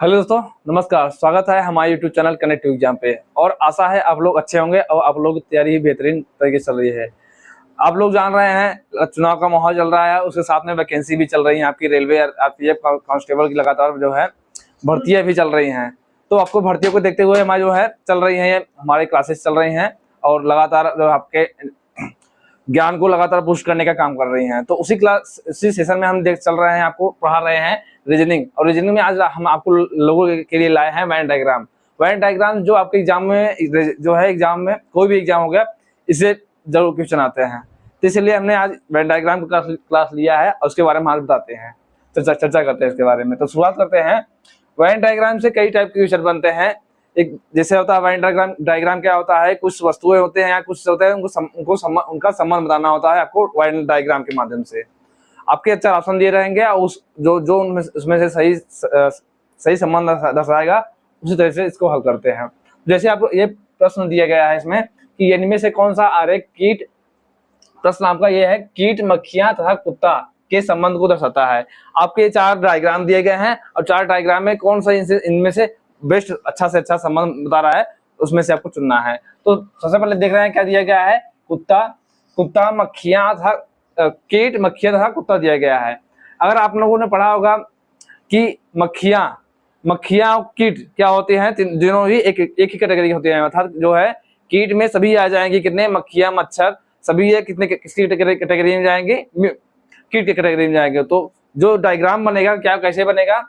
Hello दोस्तों, नमस्कार। स्वागत है हमारे यूट्यूब चैनल कनेक्ट एग्जाम पे। और आशा है आप लोग अच्छे होंगे और आप लोग की तैयारी भी बेहतरीन तरीके से चल रही है। आप लोग जान रहे हैं चुनाव का माहौल चल रहा है, उसके साथ में वैकेंसी भी चल रही है। आपकी रेलवे आरपीएफ कांस्टेबल की लगातार जो है भर्तियां भी चल रही हैं। तो आपको भर्तियों को देखते हुए हमारी जो है चल रही है, हमारी क्लासेस चल रही हैं और लगातार जो आपके ज्ञान को लगातार पुश करने का काम कर रही हैं। तो उसी सेशन में हम चल रहे हैं, आपको पढ़ा रहे हैं रीजनिंग। और रीजनिंग में आज हम आपको लोगों के लिए लाए हैं वेन डायग्राम। वेन डायग्राम जो आपके एग्जाम में जो है, एग्जाम में कोई भी एग्जाम हो गया, इससे जरूर क्वेश्चन आते हैं। तो इसलिए हमने आज वेन डायग्राम का क्लास लिया है और उसके बारे में आज बताते हैं, चर्चा करते हैं इसके बारे में। तो शुरुआत करते हैं। वेन डायग्राम से कई टाइप के क्वेश्चन बनते हैं। एक जैसे होता है वेन डायग्राम क्या होता है, कुछ वस्तुएं होते हैं या कुछ होते हैं, उनका संबंध बताना होता है आपको वेन डायग्राम के माध्यम से। आपके 4 ऑप्शन दिए रहेंगे और उस जो उसमें से सही संबंध दर्शाएगा उसी तरह से इसको हल करते हैं। जैसे आपको ये प्रश्न दिया गया है इसमें कि इनमें से कौन सा आरेख कीट, प्रश्न आपका ये है कीट, मक्खियां तथा कुत्ता के संबंध को दर्शाता है। आपके 4 डायग्राम दिए गए हैं और 4 डायग्राम में कौन सा इनमें से बेस्ट अच्छा से अच्छा संबंध बता रहा है, उसमें से आपको चुनना है। तो सबसे पहले देख रहे हैं क्या दिया गया है, कुत्ता मक्खियां तथा कीट, मक्खियां तथा कुत्ता दिया गया है। अगर आप लोगों ने पढ़ा होगा कि मक्खियां और कीट क्या होते हैं, दोनों ही एक ही कैटेगरी होते हैं। अर्थात जो है कीट में सभी आ जाएंगे, कितने मक्खियां मच्छर सभी ये कितने किसकी कैटेगरी में जाएंगे, कीट की कैटेगरी में जाएंगे। तो जो डायग्राम बनेगा क्या कैसे बनेगा,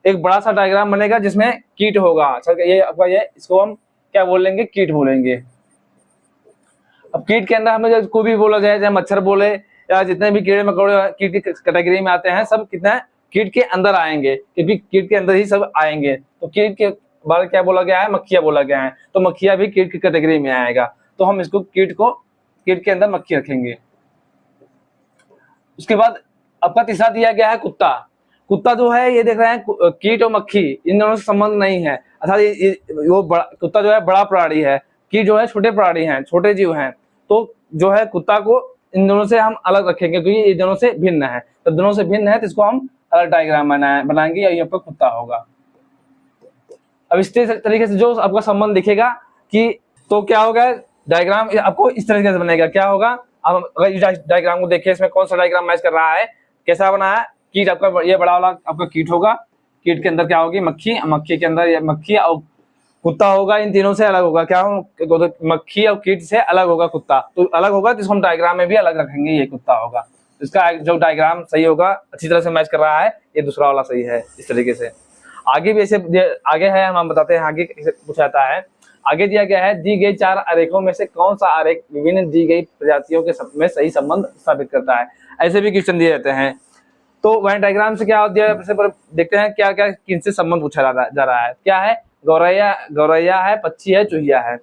एक बड़ा सा डायग्राम बनेगा जिसमें कीट होगा। अच्छा, ये आपका ये इसको हम क्या बोलेंगे, कीट बोलेंगे। अब कीट के अंदर हमें कोई भी बोला जाए, चाहे मच्छर बोले या जितने भी कीड़े मकोड़े कीट की कैटेगरी में आते हैं, सब कितना कीट के अंदर आएंगे, क्योंकि कीट के अंदर ही सब आएंगे। तो कीट के बारे क्या बोला गया है, मक्खिया बोला गया है। तो मक्खिया भी कीट की कैटेगरी में आएगा, तो हम इसको कीट के अंदर मक्खी रखेंगे। उसके बाद आपका तीसरा दिया गया है कुत्ता जो है, ये देख रहे हैं कीट और मक्खी इन दोनों से संबंध नहीं है। अर्थात वो कुत्ता जो है बड़ा प्राणी है, कीट जो है छोटे प्राणी हैं, छोटे जीव हैं। तो जो है कुत्ता को इन दोनों से हम अलग रखेंगे क्योंकि ये दोनों से भिन्न है। तो दोनों से भिन्न है तो इसको हम अलग डायग्राम बनाएंगे, या ये आपका कुत्ता होगा। अब इस तरीके से जो आपका संबंध दिखेगा कि तो क्या होगा, डायग्राम आपको इस तरीके से बनेगा। क्या होगा, अब अगर डायग्राम को देखिए, इसमें कौन सा डायग्राम मैच कर रहा है, कैसा बना है। कीट आपका ये बड़ा वाला आपका कीट होगा, कीट के अंदर क्या होगी, मक्खी के अंदर मक्खी और कुत्ता होगा। इन तीनों से अलग होगा क्या हो, मक्खी और कीट से अलग होगा कुत्ता। तो अलग होगा तो इसको हम डायग्राम में भी अलग रखेंगे, ये कुत्ता होगा। इसका जो डायग्राम सही होगा, अच्छी तरह से मैच कर रहा है, ये दूसरा वाला सही है। इस तरीके से आगे भी ऐसे आगे है, हम बताते हैं आगे पूछा जाता है। आगे दिया गया है, दी गई 4 आरेखों में से कौन सा आरेख विभिन्न दी गई प्रजातियों के में सही संबंध स्थापित करता है। ऐसे भी क्वेश्चन दिए जाते हैं। तो वेन डायग्राम से क्या दिया है, देखते हैं क्या क्या किनसे संबंध पूछा जा रहा है। क्या है, गौरैया है, पक्षी है, चूहिया है।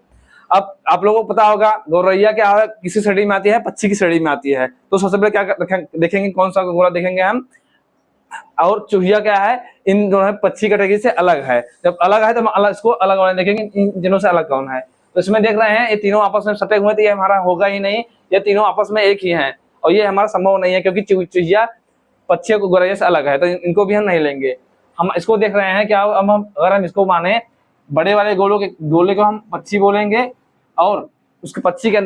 अब आप लोगों को पता होगा गौरैया क्या है, किसी श्रेणी में आती है, पक्षी की श्रेणी में आती है। तो सबसे पहले क्या देखेंगे, कौन सा गोरा देखेंगे हम, और चूहिया क्या है, इन दोनों पक्षी कैटेगरी से अलग है। जब अलग है तो हम इसको अलग देखेंगे, इन दोनों से अलग कौन है। तो इसमें देख रहे हैं ये तीनों आपस में सटे हुए, तो ये हमारा होगा ही नहीं, ये तीनों आपस में एक ही है और ये हमारा संभव नहीं है, क्योंकि चूहिया पक्षियों को गौरैया से अलग है, तो इनको भी हम नहीं लेंगे। हम इसको देख रहे हैं क्या, अगर हम इसको माने बड़े वाले गोले को हम पक्षी बोलेंगे, और उसके पक्षी के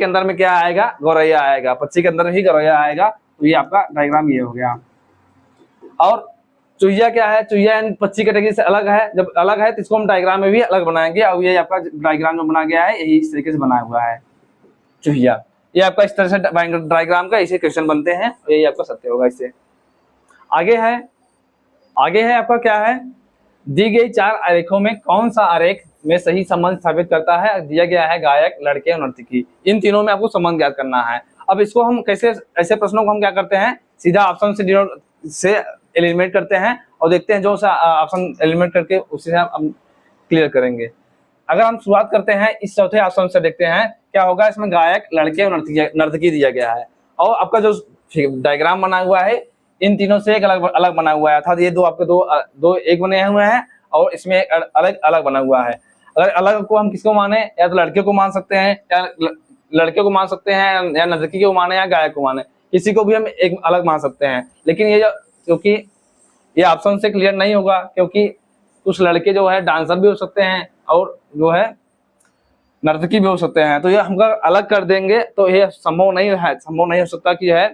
अंदर में क्या आएगा, गौरैया आएगा, पक्षी के अंदर ही गौरैया आएगा। तो ये आपका डायग्राम ये हो गया। और चूहिया क्या है, चूहिया पक्षी कैटेगरी से अलग है। जब अलग है तो इसको हम डायग्राम में भी अलग बनाएंगे, और ये आपका डायग्राम जो बना गया है यही इस तरीके से बना हुआ है चूहिया। ये आपका इस तरह से डायग्राम का ऐसे क्वेश्चन बनते हैं, और यही आपका सत्य होगा। इससे आगे है आपका क्या है, दी गई 4 आरेखों में कौन सा आरेख में सही संबंध स्थापित करता है। दिया गया है गायक, लड़के और नर्तकी, इन तीनों में आपको संबंध ज्ञात करना है। अब इसको हम कैसे, ऐसे प्रश्नों को हम क्या करते हैं, सीधा ऑप्शन से एलिमिनेट करते हैं और देखते हैं जो सा ऑप्शन एलिमिनेट करके उसे हम क्लियर करेंगे। अगर हम शुरुआत करते हैं इस चौथे ऑप्शन से, देखते हैं क्या होगा। इसमें गायक, लड़के और नर्तकी दिया गया है, और आपका जो डायग्राम बना हुआ है इन तीनों से एक अलग बना हुआ है। अर्थात ये दो आपके दो एक बने हुए हैं और इसमें एक अलग बना हुआ है। अगर अलग को हम किसको माने, या तो लड़के को मान सकते हैं, या लड़के को मान सकते हैं, या नर्तकी को माने, या गायक को माने, किसी को भी हम एक अलग मान सकते हैं। लेकिन ये क्योंकि ये ऑप्शन से क्लियर नहीं होगा, क्योंकि कुछ लड़के जो है डांसर भी हो सकते हैं और जो है नर्तकी भी हो सकते हैं। तो ये हम अगर अलग कर देंगे तो ये संभव नहीं हो सकता कि है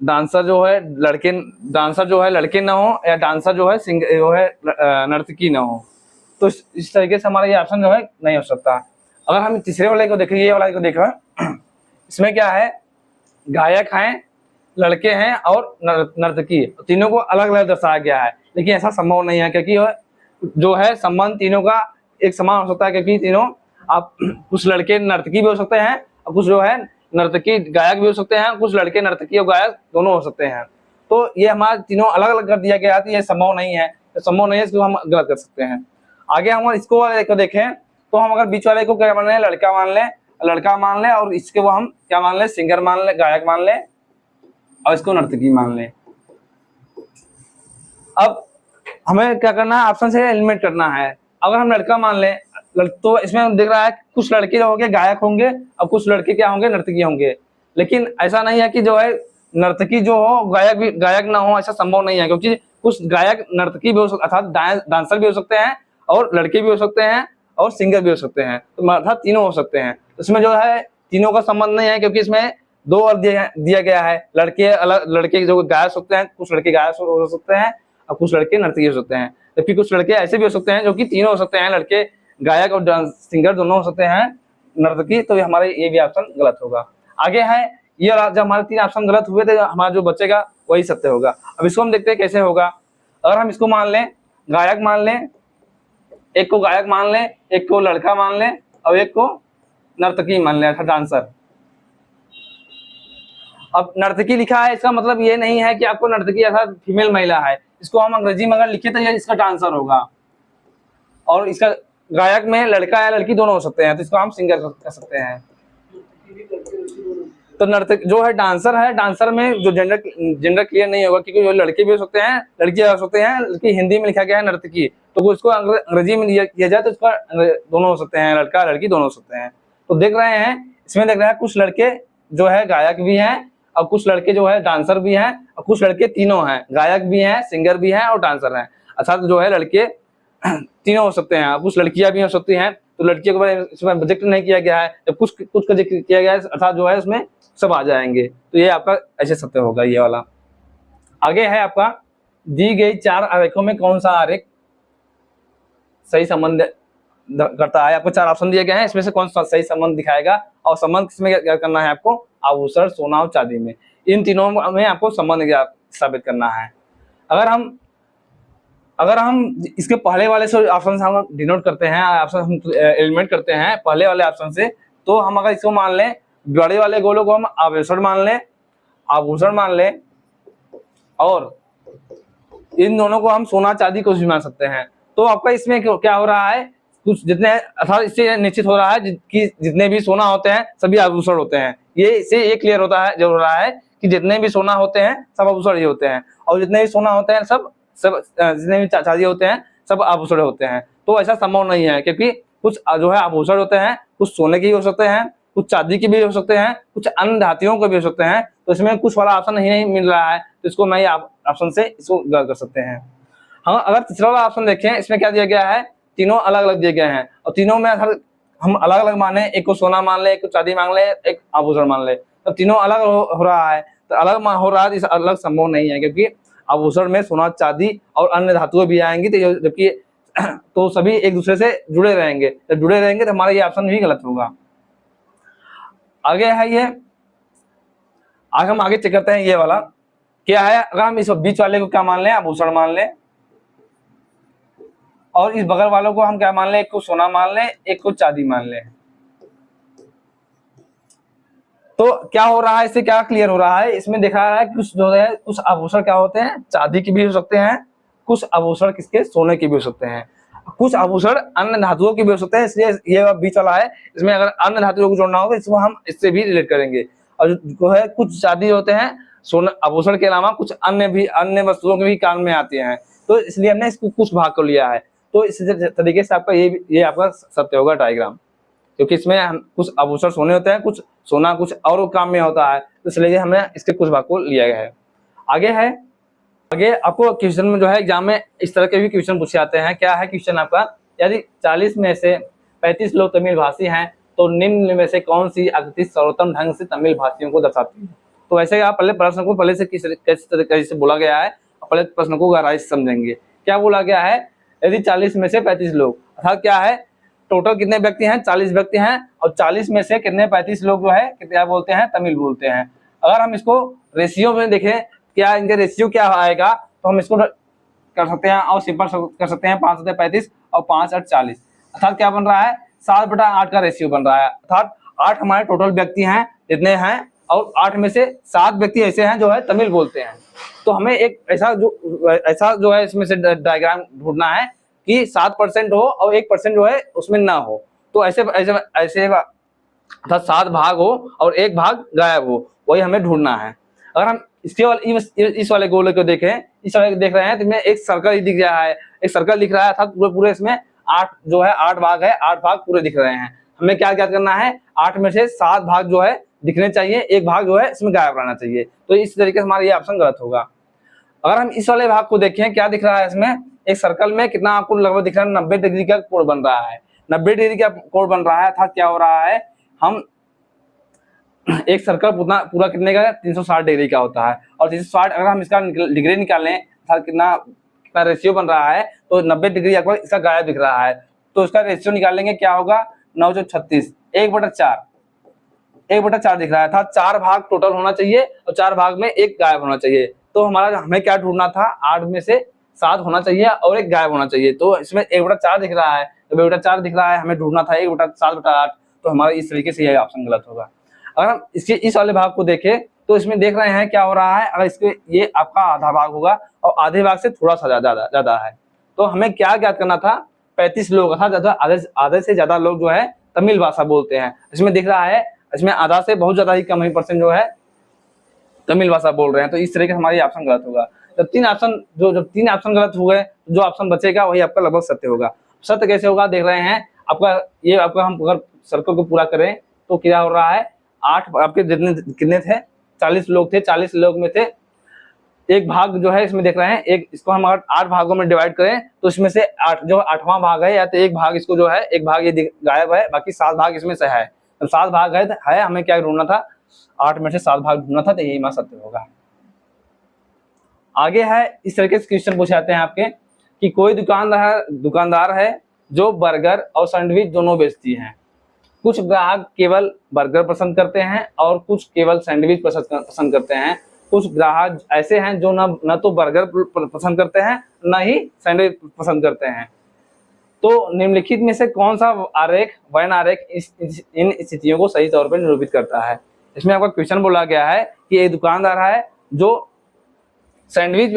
डांसर जो है लड़के ना हो या डांसर जो है नर्तकी ना हो। तो इस तरीके से हमारा ये ऑप्शन जो है नहीं हो सकता। अगर हम तीसरे वाले को देखें, ये वाला को देखो, इसमें क्या है, गायक हैं, लड़के हैं और नर्तकी, तीनों को अलग अलग दर्शाया गया है। लेकिन ऐसा संभव नहीं है क्योंकि जो है संबंध तीनों का एक समान हो सकता है, क्योंकि तीनों आप कुछ लड़के नर्तकी भी हो सकते हैं और कुछ जो है नर्तकी गायक भी हो सकते हैं, कुछ लड़के नर्तकी और गायक दोनों हो सकते हैं। तो ये हमारा तीनों अलग अलग कर दिया गया है, तो ये संभव नहीं है, तो संभव नहीं है, इसको हम गलत कर सकते हैं। आगे हम इसको वाले को देखें तो हम अगर बीच वाले को क्या मान लें, लड़का मान लें और इसके वो हम क्या मान लें, सिंगर मान लें, गायक मान लें और इसको नर्तकी मान लें। अब हमें क्या करना है, ऑप्शन से एलिमिनेट करना है। अगर हम लड़का मान लें तो इसमें दिख रहा है कुछ लड़के जो होंगे गायक होंगे और कुछ लड़के क्या होंगे, नर्तकी होंगे। लेकिन ऐसा नहीं है कि जो है नर्तकी जो हो गायक ना हो, ऐसा संभव नहीं है, क्योंकि कुछ गायक नर्तकी भी हो सकते, अर्थात डांसर भी हो सकते हैं और लड़के भी हो सकते हैं और सिंगर भी हो सकते हैं, तो अर्थात तीनों हो सकते हैं। इसमें जो है तीनों का संबंध नहीं है, क्योंकि इसमें दो और दिया गया है। लड़के जो गायक सकते हैं, कुछ लड़के गायक हो सकते हैं और कुछ लड़के नर्तकी हो सकते हैं। जबकि कुछ लड़के ऐसे भी हो सकते हैं जो कि तीनों हो सकते हैं, लड़के गायक और सिंगर दोनों हो सकते हैं, नर्तकी। तो हमारे ये भी ऑप्शन गलत होगा। आगे है ये, जब हमारे 3 ऑप्शन गलत हुए थे, हमारा जो बचेगा वही सत्य होगा। अब इसको हम देखते हैं कैसे होगा। अगर हम इसको मान लें, गायक मान लें, एक को गायक मान लें, एक को लड़का मान लें और एक को नर्तकी मान लें, अर्थात डांसर। अब नर्तकी लिखा है, इसका मतलब ये नहीं है कि आपको नर्तकी अर्थात फीमेल महिला है। इसको हम अंग्रेजी में अगर लिखे तो ये इसका डांसर होगा। और इसका गायक में लड़का या लड़की दोनों हो सकते हैं, तो इसको हम सिंगर कर सकते हैं। तो नर्तक जो है डांसर में जो जेंडर क्लियर नहीं होगा, क्योंकि जो लड़के भी हो सकते हैं, लड़कियां हो सकते हैं। लड़की हिंदी में लिखा गया है नर्तकी, तो उसको अंग्रेजी में किया जाए तो इसका दोनों हो सकते हैं, लड़का लड़की दोनों हो सकते हैं। तो देख रहे हैं, इसमें देख रहे हैं कुछ लड़के जो है गायक भी हैं और कुछ लड़के जो है डांसर भी हैं और कुछ लड़के तीनों हैं, गायक भी हैं, सिंगर भी हैं और डांसर हैं। अर्थात जो है लड़के तीनों हो सकते हैं, कुछ लड़कियां भी हो सकती हैं। तो लड़कियों के बारे में इसमें जिक्र नहीं किया गया है, जब कुछ का जिक्र किया गया है, अर्थात जो है उसमें सब आ जाएंगे। तो ये आपका ऐसे सत्य होगा, ये वाला। आगे है आपका, दी गई 4 आरेखों में कौन सा आरेख सही संबंध करता है। आपको 4 ऑप्शन दिए गए हैं, इसमें से कौन सा सही संबंध दिखाएगा। और संबंध किसमें क्या करना है आपको, आभूषण, सोना और चांदी में, इन तीनों में आपको संबंध साबित करना है। अगर हम इसके पहले वाले से ऑप्शन से हम डिनोट करते हैं, ऑप्शन हम एलिमिनेट करते हैं पहले वाले ऑप्शन से, तो हम अगर इसको मान लें, बड़े वाले गोलों को हम आभूषण मान लें और इन दोनों को हम सोना चांदी कुछ भी मान सकते हैं। तो आपका इसमें क्या हो रहा है, कुछ जितने अर्थात इससे निश्चित हो रहा है कि जितने भी सोना होते हैं सभी आभूषण होते हैं। ये इससे ये क्लियर होता है, जो हो रहा है कि जितने भी सोना होते हैं सब आभूषण ही होते हैं, और जितने भी सोना होते हैं सब जितने भी चांदी होते हैं सब आभूषण होते हैं। तो ऐसा संभव नहीं है, क्योंकि कुछ जो है आभूषण होते हैं, कुछ सोने के हो सकते हैं, कुछ चांदी के भी हो सकते हैं, कुछ अन्य धातुओं के भी हो सकते हैं। तो इसमें कुछ वाला ऑप्शन नहीं मिल रहा है, तो इसको मैं ऑप्शन से इसको गलत कर सकते हैं। हाँ, अगर तीसरा वाला ऑप्शन देखें, इसमें क्या दिया गया है, तीनों अलग अलग दिए गए हैं और तीनों में अगर हम अलग अलग माने, एक को सोना मान ले, एक को चांदी मान ले, एक आभूषण मान ले, तो तीनों अलग हो रहा है। तो अलग हो रहा है, इस अलग संभव नहीं है, क्योंकि आभूषण में सोना चांदी और अन्य धातुएं भी आएंगी, तो जबकि तो सभी एक दूसरे से जुड़े रहेंगे। जब जुड़े रहेंगे तो हमारा ये ऑप्शन भी गलत होगा। आगे है ये, आगे हम चेक करते हैं ये वाला क्या है। अगर हम इस बीच वाले को क्या मान लें, आभूषण मान लें, और इस बगल वालों को हम क्या मान लें, एक को सोना मान लें, एक को चांदी मान लें, तो क्या हो रहा है, इससे क्या क्लियर हो रहा है, इसमें दिखा रहा है कुछ जो है कुछ आभूषण क्या होते हैं, चांदी के भी हो सकते हैं, कुछ आभूषण किसके, सोने के भी हो सकते हैं, कुछ आभूषण अन्य धातुओं के भी हो सकते हैं। इसलिए ये बीच वाला है, इसमें अगर अन्य धातुओं को जोड़ना होगा इसको हम इससे भी रिलेट करेंगे। और जो है कुछ चांदी होते हैं, सोना आभूषण के अलावा कुछ अन्य वस्तुओं के भी काम में आती हैं, तो इसलिए हमने इसको कुछ भाग को लिया है। तो इस तरीके से आपका ये आपका सत्य होगा डायग्राम, क्योंकि इसमें हम कुछ आभूषण सोने होते हैं, कुछ सोना कुछ और काम में होता है, तो इसलिए हमने इसके कुछ भाग को लिया गया है। आगे है आगे आपको क्वेश्चन में जो है एग्जाम में इस तरह के भी क्वेश्चन पूछे जाते हैं। क्या है क्वेश्चन आपका, यदि 40 में से 35 लोग तमिल भाषी हैं तो निम्न में से कौन सी आकृति सर्वोत्तम ढंग से तमिल भाषियों को दर्शाती है। तो ऐसे आप पहले प्रश्न को पहले से किस तरीके से बोला गया है, पहले प्रश्न को गहराई से समझेंगे। क्या बोला गया है, यदि 40 में से 35 लोग, अर्थात क्या है, टोटल कितने व्यक्ति हैं, 40 व्यक्ति हैं, और 40 में से कितने 35 लोग जो है क्या बोलते हैं, तमिल बोलते हैं। अगर हम इसको रेशियो में देखें, क्या इनके रेशियो क्या आएगा, तो हम इसको कर सकते हैं और सिंपल कर सकते हैं 5 × 35 और 5 × 40, अर्थात क्या बन रहा है, 7/8 का रेशियो बन रहा है। अर्थात 8 हमारे टोटल व्यक्ति हैं जितने हैं, और 8 में से 7 व्यक्ति ऐसे हैं जो है तमिल बोलते हैं। तो हमें एक ऐसा जो है इसमें से डायग्राम ढूंढना है कि 7% हो और 1% जो है उसमें ना हो। तो ऐसे ऐसे ऐसे अर्थात 7 भाग हो और 1 भाग गायब हो, वही हमें ढूंढना है। अगर हम इस वाले गोले को देखें, इस वाले देख रहे हैं तो इसमें एक सर्कल दिख रहा है, एक सर्कल दिख रहा है, अर्थात पूरे इसमें 8 भाग है, 8 भाग पूरे दिख रहे हैं। हमें क्या करना है, 8 में से 7 भाग जो है दिखने चाहिए, 1 भाग जो है इसमें गायब रहना चाहिए। तो इस तरीके से हमारा ये ऑप्शन गलत होगा। अगर हम इस वाले भाग को देखें, क्या दिख रहा है, इसमें एक सर्कल में कितना आपको लगभग दिख रहा है, 90 डिग्री का कोण बन रहा है, 90 डिग्री का कोण बन रहा है। अर्थात क्या हो रहा है, हम एक सर्कल पूरा कितने का, 360 डिग्री का होता है, और 360 अगर हम इसका डिग्री निकालें, अर्थात कितना रेशियो बन रहा है, तो 90 डिग्री आपको इसका गायब दिख रहा है। तो इसका रेशियो निकालेंगे, क्या होगा, 9×36, 1/4, 1/4 दिख रहा है। अर्थात 4 भाग टोटल होना चाहिए और 4 भाग में 1 गायब होना चाहिए। तो हमें क्या ढूंढना था, 8 में से 7 होना चाहिए और 1 गायब होना चाहिए। तो इसमें 1/4 दिख रहा है, तो 1/4 दिख रहा है, हमें ढूंढना था 1/7/8। तो हमारा इस तरीके से यह ऑप्शन गलत होगा। अगर हम इसके इस वाले भाग को देखें, तो इसमें देख रहे हैं क्या हो रहा है, अगर इसके ये आपका आधा भाग होगा और आधे भाग से थोड़ा सा ज्यादा है। तो हमें क्या ज्ञात करना था, 35 लोग, अर्थात आधे से ज्यादा लोग जो है तमिल भाषा बोलते हैं। इसमें दिख रहा है, इसमें आधा से बहुत ज्यादा ही कम ही % जो है तमिल भाषा बोल रहे हैं। तो इस तरीके से हमारी ऑप्शन गलत होगा। जब 3 ऑप्शन गलत हो गए, जो ऑप्शन बचेगा वही आपका लगभग सत्य होगा। सत्य कैसे होगा, देख रहे हैं आपका हम अगर सर्कल को पूरा करें तो क्या हो रहा है, 8 आपके जितने कितने थे, 40 लोग थे, 40 लोग में थे 1 भाग जो है इसमें देख रहे हैं, एक इसको हम अगर 8 भागों में डिवाइड करें तो इसमें से 8 जो 8वां भाग है, या तो 1 भाग इसको जो है 1 भाग ये गायब है, बाकी 7 भाग इसमें से है। तो 7 भाग है, हमें क्या ढूंढना था, 8 में से 7 भाग ढूंढना था, तो यही हमारा सत्य होगा। आगे है, इस तरीके से क्वेश्चन पूछे जाते हैं आपके कि कोई दुकानदार है जो बर्गर और सैंडविच दोनों बेचती हैं। कुछ ग्राहक केवल बर्गर पसंद करते हैं और कुछ केवल सैंडविच पसंद करते हैं। कुछ ग्राहक ऐसे हैं जो न तो बर्गर पसंद करते हैं न ही सैंडविच पसंद करते हैं। तो निम्नलिखित में से कौन सा वर्ण आरेख इन स्थितियों को सही तौर पर निरूपित करता है। इसमें आपका क्वेश्चन बोला गया है कि एक दुकानदार है जो सैंडविच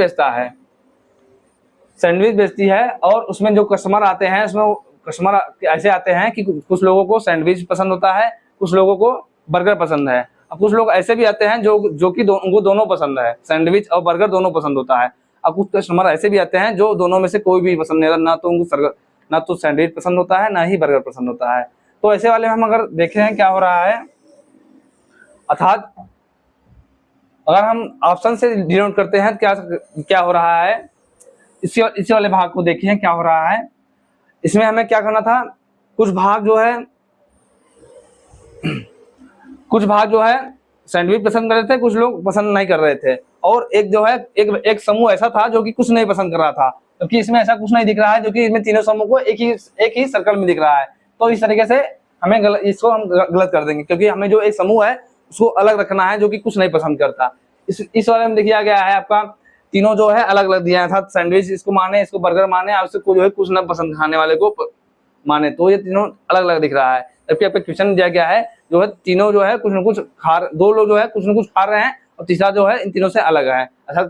बेचती है, और उसमें जो कस्टमर आते हैं, उसमें कस्टमर ऐसे आते हैं कि कुछ लोगों को सैंडविच पसंद होता है, कुछ लोगों को बर्गर पसंद है। अब कुछ लोग ऐसे भी आते हैं जो कि उनको दोनों पसंद है, सैंडविच और बर्गर दोनों पसंद होता है। अब कुछ कस्टमर ऐसे भी आते हैं जो दोनों में से कोई भी पसंद नहीं, ना तो सैंडविच पसंद होता है ना ही बर्गर पसंद होता है। तो ऐसे वाले हम अगर देखें हैं क्या हो रहा है, अर्थात अगर हम ऑप्शन से डिनोट करते हैं क्या हो रहा है, इसी वाले भाग को देखिए क्या हो रहा है। इसमें हमें क्या करना था, कुछ भाग जो है सैंडविच पसंद कर रहे थे, कुछ लोग पसंद नहीं कर रहे थे, और एक जो है एक समूह ऐसा था जो कि कुछ नहीं पसंद कर रहा था, क्योंकि इसमें ऐसा कुछ नहीं दिख रहा है जो कि इसमें तीनों समूह को एक ही सर्कल में दिख रहा है। तो इस तरीके से हमें इसको हम गलत कर देंगे, क्योंकि हमें जो एक समूह है उसको अलग रखना है जो कि कुछ नहीं पसंद करता। इस वाले में देखिए गया है आपका तीनों जो है अलग अलग दिया था, सैंडविच इसको माने, इसको बर्गर माने, और इसको जो है कुछ न पसंद खाने वाले को माने, तो ये तीनों अलग अलग दिख रहा है। जबकि आपका क्वेश्चन दिया गया है जो है तीनों जो है कुछ न कुछ दो लोग जो है कुछ न कुछ खा रहे हैं, और तीसरा जो है इन तीनों से अलग है। अच्छा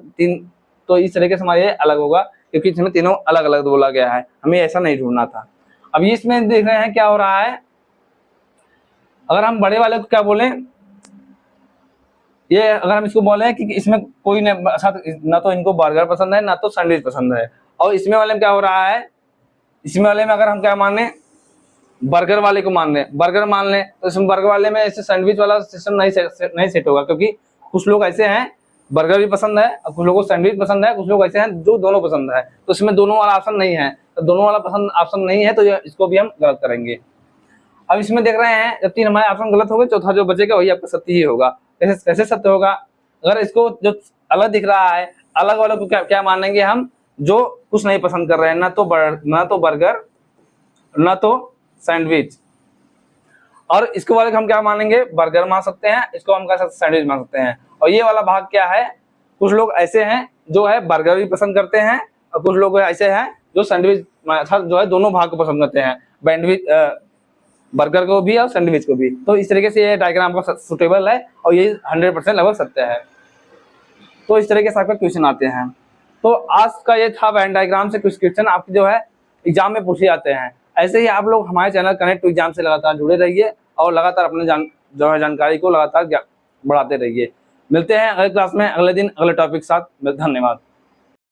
तो इस तरीके से हमारे अलग होगा, क्योंकि इसमें तीनों अलग अलग बोला गया है, हमें ऐसा नहीं ढूंढना था। अब इसमें देख रहे हैं क्या हो रहा है, अगर हम बड़े वाले को क्या बोले, ये अगर हम इसको बोले कि इसमें कोई ना तो इनको बर्गर पसंद है ना तो सैंडविच पसंद है, और इसमें वाले में क्या हो रहा है, इसमें वाले में अगर हम क्या माने, बर्गर वाले को मान लें तो इसमें बर्गर वाले में ऐसे सैंडविच वाला सिस्टम नहीं सेट होगा, क्योंकि कुछ लोग ऐसे हैं बर्गर भी पसंद है, और कुछ लोगों को सैंडविच पसंद है, कुछ लोग ऐसे हैं जो दोनों पसंद है। तो इसमें दोनों वाला ऑप्शन नहीं है, तो दोनों वाला पसंद ऑप्शन नहीं है, तो इसको भी हम गलत करेंगे। अब इसमें देख रहे हैं जब 3 हमारे ऑप्शन गलत हो गए, चौथा जो बचेगा वही आपका सत्य ही होगा। कैसे कैसे सत्य होगा? अगर इसको जो अलग दिख रहा है, अलग वाले को क्या क्या मानेंगे हम? जो कुछ नहीं पसंद कर रहे हैं, ना तो बर्गर, ना तो सैंडविच। और इसके वाले को हम क्या मानेंगे? बर्गर मान सकते हैं, इसको हम कह सकते सैंडविच मान सकते हैं। और ये वाला भाग क्या है? कुछ लोग ऐसे हैं जो है बर्गर भी पसंद करते हैं, और कुछ लोग ऐसे हैं जो सैंडविच जो है दोनों भाग को पसंद करते हैं, सैंडविच बर्गर को भी और सैंडविच को भी। तो इस तरीके से ये डायग्राम आपका सुटेबल है, और ये 100% लगभग सत्य है। तो इस तरीके से आपका क्वेश्चन आते हैं। तो आज का ये था वेन डायग्राम से कुछ क्वेश्चन आपके जो है एग्जाम में पूछे जाते हैं। ऐसे ही आप लोग हमारे चैनल कनेक्ट टू एग्जाम से लगातार जुड़े रहिए, और लगातार अपने जानकारी को लगातार बढ़ाते रहिए। मिलते हैं अगले क्लास में, अगले दिन अगले टॉपिक के साथ। धन्यवाद।